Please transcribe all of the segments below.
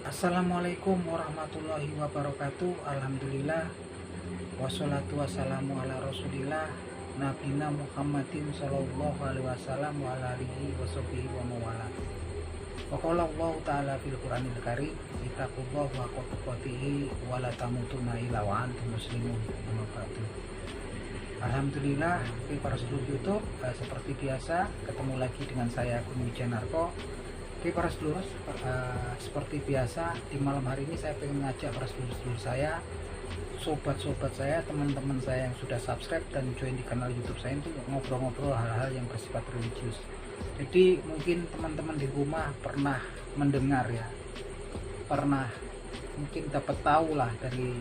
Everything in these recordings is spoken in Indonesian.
Assalamualaikum warahmatullahi wabarakatuh. Alhamdulillah wassalatu wassalamu ala rasulillah nabina Muhammadin sallallahu alaihi wasallam wa ala alihi washabihi wa mawala. Wa qala Allah ta'ala fil Qur'anil Karim ittaqullaha wa tuqatihi wa la tamutunna illa wa antum muslimun. Amma ba'du. Alhamdulillah, para seluruh YouTube, seperti biasa ketemu lagi dengan saya Gun Wijanarko. Oke para sedulur, seperti biasa di malam hari ini saya ingin ngajak para sedulur saya, sobat-sobat saya, teman-teman saya yang sudah subscribe dan join di kanal YouTube saya untuk ngobrol-ngobrol hal-hal yang bersifat religius. Jadi mungkin teman-teman di rumah pernah mendengar ya, pernah mungkin dapat tahu lah dari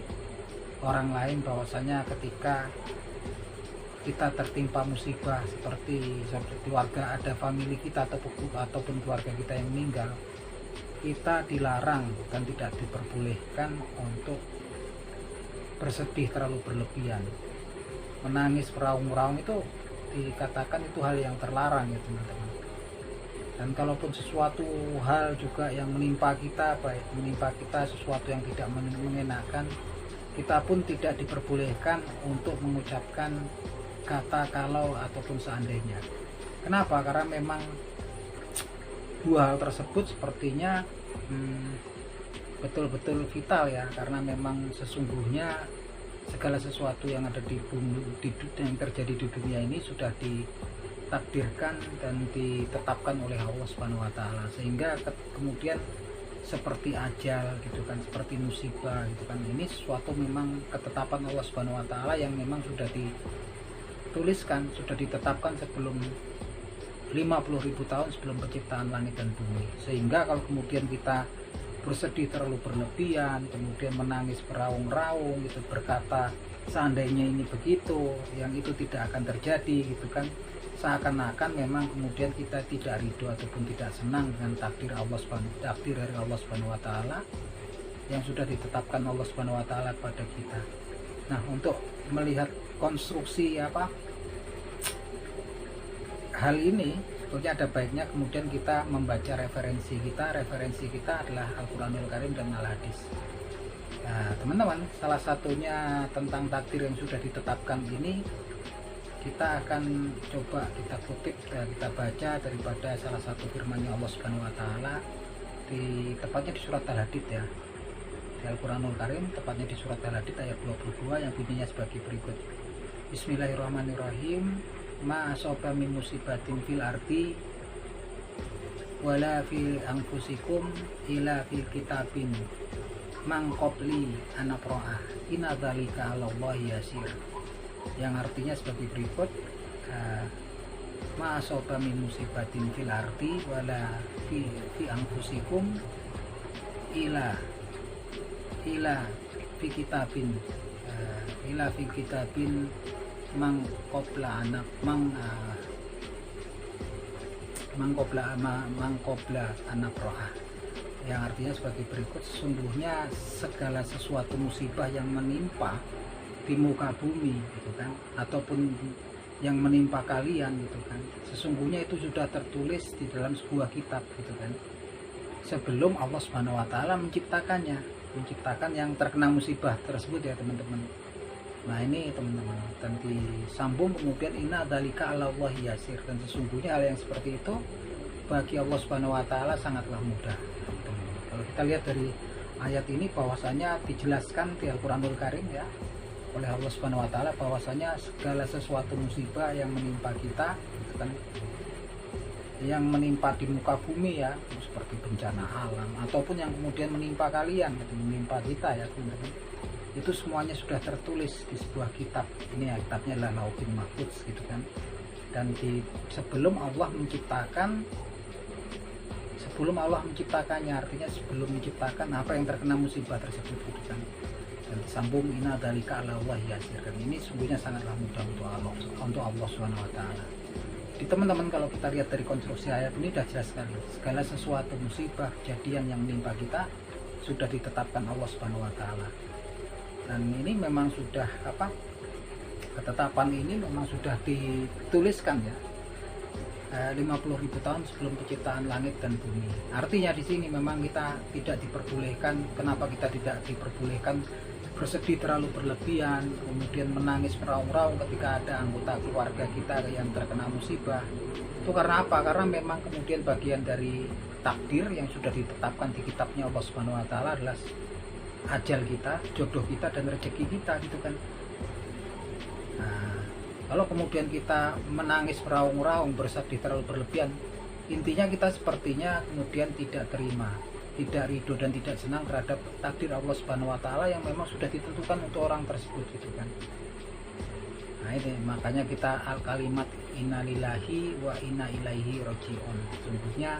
orang lain bahwasanya ketika kita tertimpa musibah seperti keluarga, ada famili kita ataupun keluarga kita yang meninggal, kita dilarang dan tidak diperbolehkan untuk bersedih terlalu berlebihan. Menangis beraung-raung itu dikatakan itu hal yang terlarang ya teman-teman. Dan kalaupun sesuatu hal juga yang menimpa kita, baik menimpa kita sesuatu yang tidak mengenakan, kita pun tidak diperbolehkan untuk mengucapkan kata kalau ataupun seandainya. Kenapa? Karena memang dua hal tersebut sepertinya betul-betul vital ya, karena memang sesungguhnya segala sesuatu yang ada di bumi, yang terjadi di dunia ini sudah ditakdirkan dan ditetapkan oleh Allah Subhanahu wa taala, sehingga kemudian seperti ajal gitu kan, seperti musibah gitu kan, ini sesuatu memang ketetapan Allah Subhanahu wa taala yang memang sudah dituliskan, sudah ditetapkan sebelum 50.000 tahun sebelum penciptaan langit dan bumi. Sehingga kalau kemudian kita bersedih terlalu berlebihan, kemudian menangis beraung-raung gitu, berkata seandainya ini begitu, yang itu tidak akan terjadi gitu kan, seakan-akan memang kemudian kita tidak ridho ataupun tidak senang dengan takdir dari Allah Subhanahu wa taala yang sudah ditetapkan Allah Subhanahu wa taala kepada kita. Nah, untuk melihat konstruksi hal ini, sebetulnya ada baiknya kemudian kita membaca referensi kita adalah Al-Quranul Karim dan Al-Hadis. Nah teman-teman, salah satunya tentang takdir yang sudah ditetapkan ini, kita akan coba kita kutip dan kita baca daripada salah satu firman-Nya Allah Subhanahu wa taala, tepatnya di surat Al-Hadid ya, di Al-Quranul Karim, tepatnya di surat Al-Hadid ayat 22 yang bunyinya sebagai berikut. Bismillahirrahmanirrahim. Ma asaba min musibatin fil ardi wala fi anfusikum ila fil kitabin man qabli an nabra'ah inna dzalika 'alallahi yasir. Yang artinya sebagai berikut, ma asaba min musibatin fil ardi wala fi anfusikum ila fi kitabin ila fi kitabin mangkobla anak roha, yang artinya sebagai berikut, sesungguhnya segala sesuatu musibah yang menimpa di muka bumi gitu kan, ataupun yang menimpa kalian gitu kan, sesungguhnya itu sudah tertulis di dalam sebuah kitab gitu kan, sebelum Allah Subhanahu wa taala menciptakan yang terkena musibah tersebut ya teman-teman. Nah ini teman-teman, dan disambung kemudian inna dzalika 'alallahi yasir, dan sesungguhnya hal yang seperti itu bagi Allah Subhanahu wa taala sangatlah mudah. Kalau kita lihat dari ayat ini, bahwasanya dijelaskan di Al-Quranul Karim ya oleh Allah Subhanahu wa taala bahwasanya segala sesuatu musibah yang menimpa kita gitu kan, yang menimpa di muka bumi ya, seperti bencana alam ataupun yang kemudian menimpa kalian, menimpa kita ya teman-teman, itu semuanya sudah tertulis di sebuah kitab. Ini ya, kitabnya adalah Lauhul Mahfuz gitu kan. Dan sebelum Allah menciptakannya, artinya sebelum menciptakan apa yang terkena musibah tersebut gitu kan. Dan disambung inna dzalika 'alallahi yasir, dan ini sungguhnya sangatlah mudah untuk Allah Subhanahu wa taala. Di teman-teman, kalau kita lihat dari konstruksi ayat ini sudah jelas sekali, segala sesuatu musibah kejadian yang menimpa kita sudah ditetapkan Allah Subhanahu wa taala. Dan ini memang sudah ketetapan ini memang sudah dituliskan ya 50.000 tahun sebelum penciptaan langit dan bumi. Artinya di sini memang kita tidak diperbolehkan. Kenapa kita tidak diperbolehkan bersedih terlalu berlebihan, kemudian menangis meraung-raung ketika ada anggota keluarga kita yang terkena musibah? Itu karena apa? Karena memang kemudian bagian dari takdir yang sudah ditetapkan di kitabnya Allah Subhanahu wa taala adalah ajal kita, jodoh kita, dan rezeki kita, gitu kan. Nah, kalau kemudian kita menangis meraung-raung, bersedih terlalu berlebihan, intinya kita sepertinya kemudian tidak terima, tidak ridho dan tidak senang terhadap takdir Allah Subhanahu wa taala yang memang sudah ditentukan untuk orang tersebut, gitu kan. Nah, ini makanya kita al kalimat innalillahi wa inna ilaihi rajiun. Sesungguhnya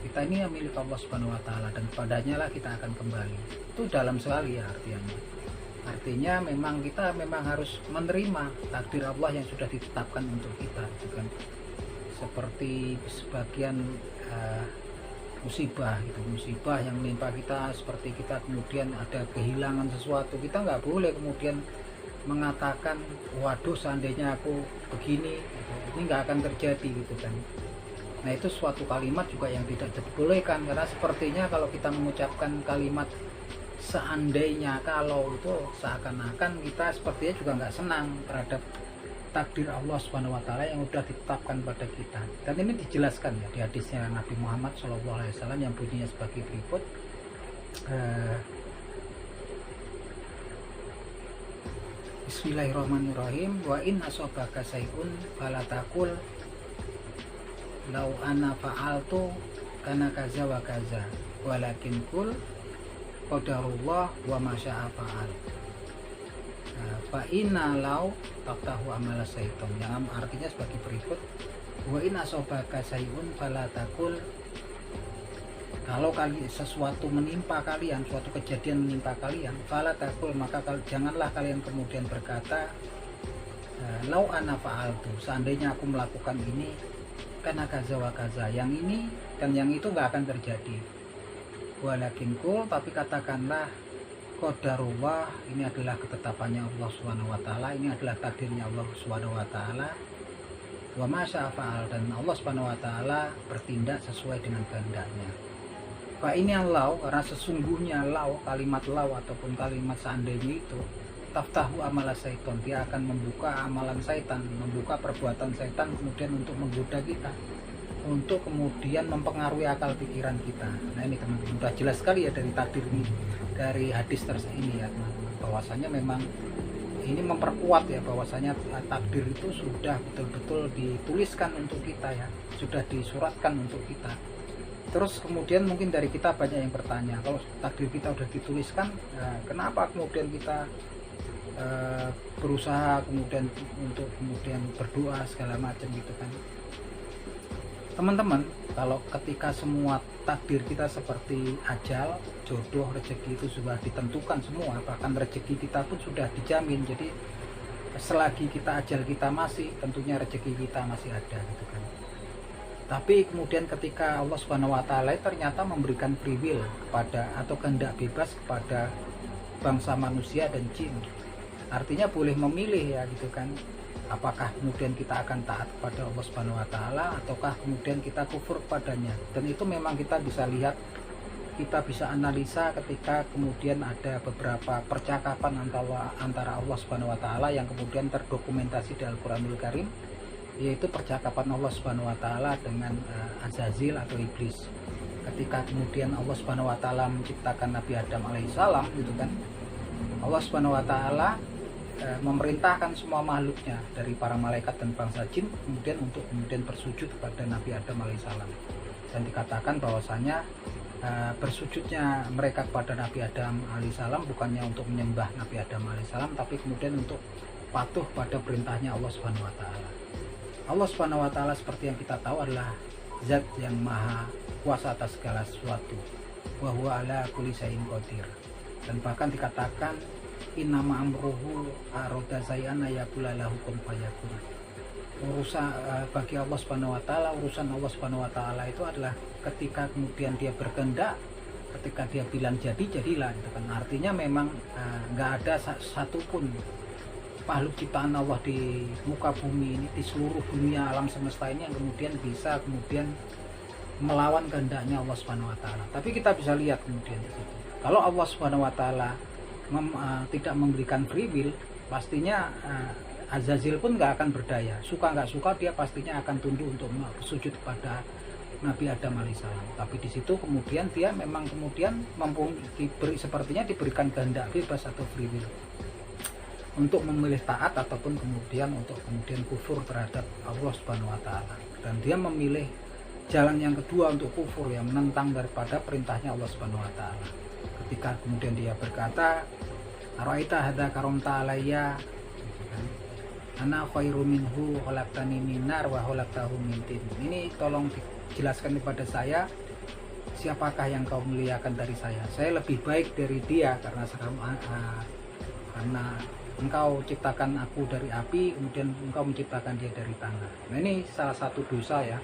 kita ini milik Allah Subhanahu wa taala dan kepadanya lah kita akan kembali. Itu dalam sekali ya artinya memang kita harus menerima takdir Allah yang sudah ditetapkan untuk kita, gitu kan. Seperti sebagian musibah yang menimpa kita, seperti kita kemudian ada kehilangan sesuatu, kita nggak boleh kemudian mengatakan waduh seandainya aku begini, gitu. Ini nggak akan terjadi, gitu kan. Nah, itu suatu kalimat juga yang tidak dibolehkan, karena sepertinya kalau kita mengucapkan kalimat seandainya kalau, itu seakan-akan kita sepertinya juga nggak senang terhadap takdir Allah Subhanahu wa taala yang sudah ditetapkan pada kita. Dan ini dijelaskan ya di hadisnya Nabi Muhammad SAW yang bunyinya sebagai berikut. Bismillahirrahmanirrahim. Wa in asobaka sayun fala taqul lau ana fa'altu kana kaza wa kaza walakin kul qadarullah wa ma syaa fa'al. Fa inna lau taqtahu amala syaitan, yang artinya sebagai berikut. Wa in asobaka sayun fala taqul, kalau sesuatu menimpa kalian, suatu kejadian menimpa kalian, fala taqul, maka janganlah kalian kemudian berkata lau ana fa'altu, seandainya aku melakukan ini, karena kaza wa kaza, yang ini dan yang itu nggak akan terjadi. Walakin kul, tapi katakanlah qadarullah, ini adalah ketetapannya Allah Subhanahu wa taala, ini adalah takdirnya Allah Subhanahu wa taala. Wa ma syaa fa'al, dan Allah Subhanahu wa taala bertindak sesuai dengan kehendaknya. Fa ini lau, karena sesungguhnya lau, kalimat lau ataupun kalimat seandainya itu taftahu amala syaitan, dia akan membuka amalan syaitan, membuka perbuatan syaitan kemudian untuk menggoda kita, untuk kemudian mempengaruhi akal pikiran kita. Nah, ini teman-teman sudah jelas sekali ya dari takdir ini, dari hadis ini ya, bahwasanya memang ini memperkuat ya bahwasanya takdir itu sudah betul-betul dituliskan untuk kita ya, sudah disuratkan untuk kita. Terus kemudian mungkin dari kita banyak yang bertanya, kalau takdir kita sudah dituliskan, kenapa kemudian kita berusaha kemudian untuk kemudian berdoa segala macam, gitu kan. Teman-teman, kalau ketika semua takdir kita seperti ajal, jodoh, rezeki itu sudah ditentukan semua, bahkan rezeki kita pun sudah dijamin. Jadi selagi kita ajal kita masih, tentunya rezeki kita masih ada, gitu kan. Tapi kemudian ketika Allah Subhanahu wa taala ternyata memberikan free will kepada, atau kehendak bebas kepada bangsa manusia dan jin, artinya boleh memilih ya, gitu kan. Apakah kemudian kita akan taat kepada Allah Subhanahu wa taala ataukah kemudian kita kufur kepadanya. Dan itu memang kita bisa lihat, kita bisa analisa ketika kemudian ada beberapa percakapan antara Allah Subhanahu wa taala yang kemudian terdokumentasi di Al-Qur'anul Karim, yaitu percakapan Allah Subhanahu wa taala dengan Azazil atau iblis. Ketika kemudian Allah Subhanahu wa taala menciptakan Nabi Adam alaihissalam, gitu kan. Allah Subhanahu wa taala memerintahkan semua makhluknya dari para malaikat dan bangsa jin kemudian untuk kemudian bersujud kepada Nabi Adam alaihissalam. Dan dikatakan bahwasanya bersujudnya mereka kepada Nabi Adam alaihissalam bukannya untuk menyembah Nabi Adam alaihissalam, tapi kemudian untuk patuh pada perintahnya Allah Subhanahu wa taala. Allah Subhanahu wa taala seperti yang kita tahu adalah zat yang maha kuasa atas segala sesuatu. Wa huwa ala kulli syai'in qadir. Dan bahkan dikatakan innama amruhu aroda sayana yakulalahu kun fayakun. Urusan bagi Allah Subhanahu wa taala, urusan Allah Subhanahu wa taala itu adalah ketika kemudian dia berkehendak, ketika dia bilang jadi, jadilah, gitu kan. Artinya memang nggak ada satupun makhluk ciptaan Allah di muka bumi ini, di seluruh dunia alam semesta ini yang kemudian bisa melawan kehendaknya Allah Subhanahu wa taala. Tapi kita bisa lihat kemudian di situ. Kalau Allah Subhanahu wa taala tidak memberikan free will, pastinya Azazil pun nggak akan berdaya. Suka nggak suka dia pastinya akan tunduk untuk sujud kepada Nabi Adam alaihissalam. Tapi di situ kemudian dia memang kemudian sepertinya diberikan kehendak bebas atau free will untuk memilih taat ataupun kemudian kufur terhadap Allah Subhanahu wa taala. Dan dia memilih jalan yang kedua untuk kufur, yang menentang daripada perintahnya Allah Subhanahu wa taala. Ketika kemudian dia berkata, "Araita hadza karamta alayya, ana khairu minhu khalaqtani min nar wa khalaqtahu min tin." Ini tolong dijelaskan kepada saya, siapakah yang kau muliakan dari saya? Saya lebih baik dari dia karena engkau ciptakan aku dari api, kemudian engkau menciptakan dia dari tanah. Nah, ini salah satu dosa ya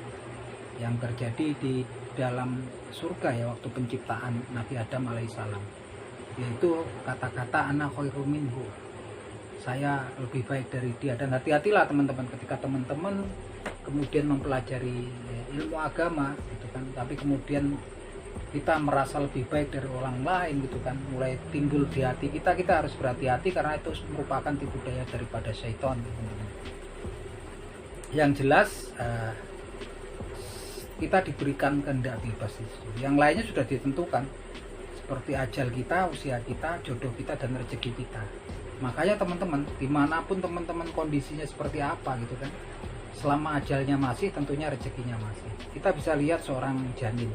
yang terjadi di dalam surga ya waktu penciptaan Nabi Adam alaihissalam, yaitu kata-kata ana khairu minhu, saya lebih baik dari dia. Dan hati-hatilah teman-teman ketika teman-teman kemudian mempelajari ilmu agama gitu kan, tapi kemudian kita merasa lebih baik dari orang lain gitu kan, mulai timbul di hati kita harus berhati-hati karena itu merupakan tipu daya daripada syaitan gitu. Yang jelas kita diberikan kehendak bebas itu. Yang lainnya sudah ditentukan seperti ajal kita, usia kita, jodoh kita, dan rezeki kita. Makanya teman-teman, dimanapun teman-teman kondisinya seperti apa gitu kan, selama ajalnya masih, tentunya rezekinya masih. Kita bisa lihat seorang janin,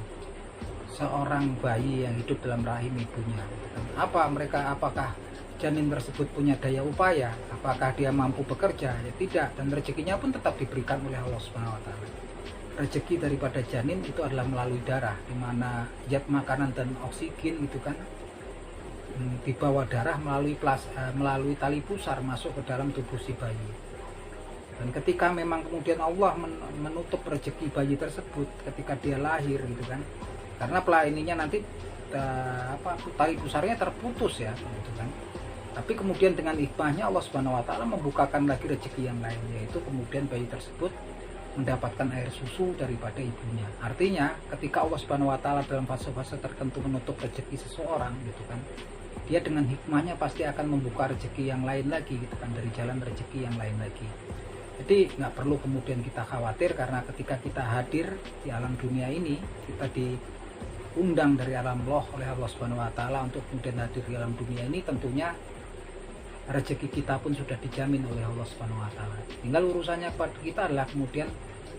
seorang bayi yang hidup dalam rahim ibunya gitu kan. Apakah janin tersebut punya daya upaya? Apakah dia mampu bekerja? Ya tidak, dan rezekinya pun tetap diberikan oleh Allah Subhanahu wa taala. Rezeki daripada janin itu adalah melalui darah, di mana zat makanan dan oksigen itu kan dibawa darah melalui tali pusar masuk ke dalam tubuh si bayi. Dan ketika memang kemudian Allah menutup rezeki bayi tersebut ketika dia lahir gitu kan, karena ininya nanti tali pusarnya terputus ya gitu kan. Tapi kemudian dengan hikmahnya Allah Subhanahu wa taala membukakan lagi rezeki yang lain, yaitu kemudian bayi tersebut mendapatkan air susu daripada ibunya. Artinya ketika Allah Subhanahu wa taala dalam fase-fase tertentu menutup rezeki seseorang gitu kan, dia dengan hikmahnya pasti akan membuka rezeki yang lain lagi gitu kan, dari jalan rezeki yang lain lagi. Jadi nggak perlu kemudian kita khawatir, karena ketika kita hadir di alam dunia ini, kita diundang dari alam roh oleh Allah Subhanahu wa taala untuk kemudian hadir di alam dunia ini, tentunya rezeki kita pun sudah dijamin oleh Allah Subhanahu wa taala. Tinggal urusannya pada kita adalah kemudian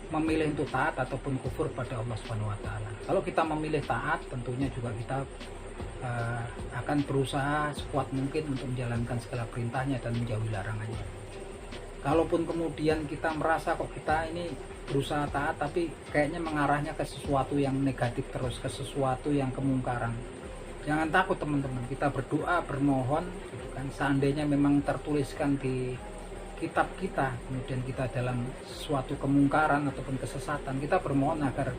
memilih untuk taat ataupun kufur pada Allah Subhanahu wa taala. Kalau kita memilih taat, tentunya juga kita akan berusaha sekuat mungkin untuk menjalankan segala perintahnya dan menjauhi larangannya. Kalaupun kemudian kita merasa kok kita ini berusaha taat tapi kayaknya mengarahnya ke sesuatu yang negatif terus, ke sesuatu yang kemungkaran, jangan takut teman-teman. Kita berdoa, bermohon gitu kan, seandainya memang tertuliskan di kitab kita kemudian kita dalam suatu kemungkaran ataupun kesesatan, kita bermohon agar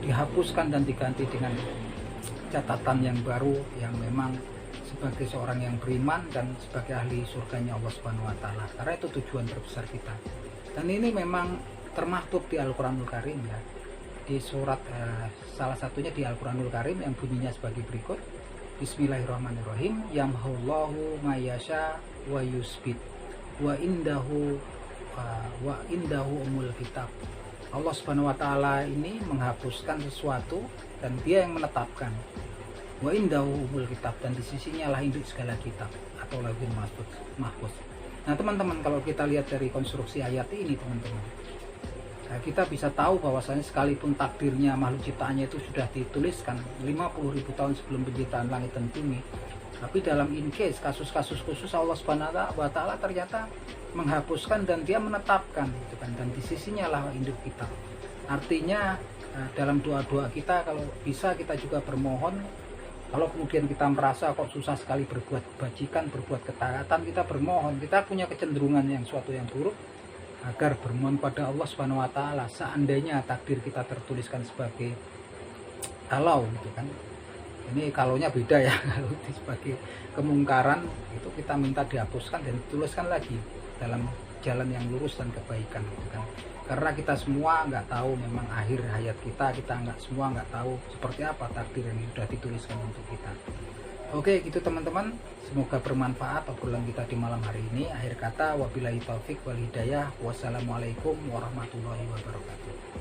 dihapuskan dan diganti dengan catatan yang baru, yang memang sebagai seorang yang beriman dan sebagai ahli surganya Allah Subhanahu wa taala. Karena itu tujuan terbesar kita. Dan ini memang termaktub di Al-Qur'anul Karim ya. Di surat salah satunya di Al-Qur'anul Karim yang bunyinya sebagai berikut. Bismillahirrahmanirrahim. Yamhullahu ma yasha wa yusbit wa indahu umul kitab. Allah Subhanahu wa taala ini menghapuskan sesuatu dan dia yang menetapkan. Wa indahu umul kitab, dan di sisinya lah induk segala kitab atau lauhul mahfuz. Nah teman-teman, kalau kita lihat dari konstruksi ayat ini teman-teman, kita bisa tahu bahwasanya sekalipun takdirnya makhluk ciptaannya itu sudah dituliskan 50.000 tahun sebelum penciptaan langit dan bumi, tapi dalam in case kasus-kasus khusus Allah Subhanahu wa taala ternyata menghapuskan dan dia menetapkan gitu kan, dan di sisinya lah induk kitab. Artinya dalam doa-doa kita kalau bisa kita juga bermohon, kalau kemudian kita merasa kok susah sekali berbuat kebajikan, berbuat ketaatan, kita bermohon, kita punya kecenderungan yang suatu yang buruk, agar bermohon pada Allah Subhanahu wa taala, seandainya takdir kita tertuliskan sebagai kalau gitu kan. Ini kalaunya beda ya, kalau sebagai kemungkaran itu kita minta dihapuskan dan dituliskan lagi. dalam jalan yang lurus dan kebaikan gitu kan. Karena kita semua nggak tahu memang akhir hayat kita semua nggak tahu seperti apa takdir yang sudah dituliskan untuk kita. Oke gitu teman-teman, semoga bermanfaat obrolan kita di malam hari ini. Akhir kata, wabillahi taufik wal hidayah. Wassalamualaikum warahmatullahi wabarakatuh.